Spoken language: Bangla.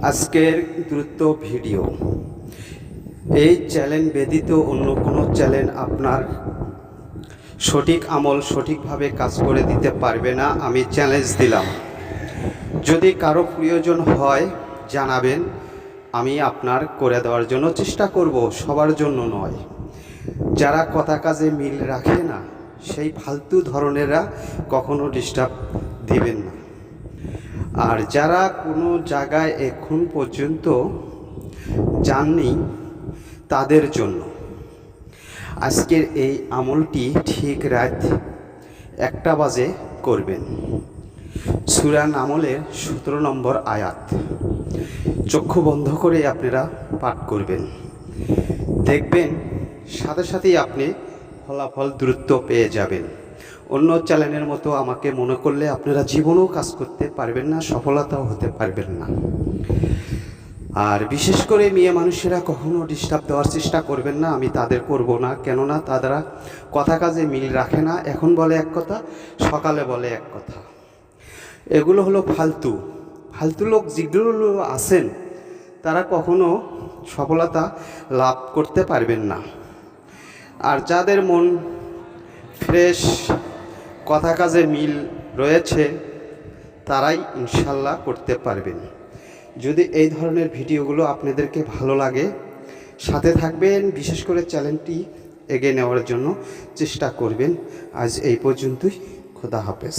আজকের দ্রুত ভিডিও। এই চ্যালেঞ্জ ব্যতীত অন্য কোনো চ্যালেঞ্জ আপনার সঠিক আমল সঠিকভাবে কাজ করে দিতে পারবে না। আমি চ্যালেঞ্জ দিলাম, যদি কারো প্রয়োজন হয় জানাবেন, আমি আপনার করে দেওয়ার জন্য চেষ্টা করব, সবার জন্য নয়। যারা কথা কাজে মিল রাখে না সেই ফালতু ধরনেরা কখনো ডিস্টার্ব দিবেন না। আর যারা কোনো জায়গায় এখন পর্যন্ত যাননি তাদের জন্য আজকের এই আমলটি ঠিক রাত 1টা বাজে করবেন। সূরা নামলের 17 নম্বর আয়াত চক্ষু বন্ধ করে আপনারা পাঠ করবেন। দেখবেন সাথে সাথেই আপনি ফলাফল দ্রুত পেয়ে যাবেন। অন্য চ্যানেলের মতো আমাকে মনে করলে আপনারা জীবনেও কাজ করতে পারবেন না, সফলতাও হতে পারবেন না। আর বিশেষ করে মেয়ে মানুষেরা কখনো ডিস্টার্ব দেওয়ার চেষ্টা করবেন না, আমি তাদের করব না। কেননা তারা কথা কাজে মিল রাখে না, এখন বলে এক কথা, সকালে বলে এক কথা। এগুলো হলো ফালতু ফালতু লোক যেগুলো আছেন তারা কখনো সফলতা লাভ করতে পারবেন না। আর যাদের মন ফ্রেশ, কথা কাজে মিল রয়েছে, তারাই ইনশাল্লাহ করতে পারবেন। যদি এই ধরনের ভিডিওগুলো আপনাদেরকে ভালো লাগে, সাথে থাকবেন, বিশেষ করে চ্যানেলটি এগিয়ে নেওয়ার জন্য চেষ্টা করবেন। আজ এই পর্যন্তই, খোদা হাফেজ।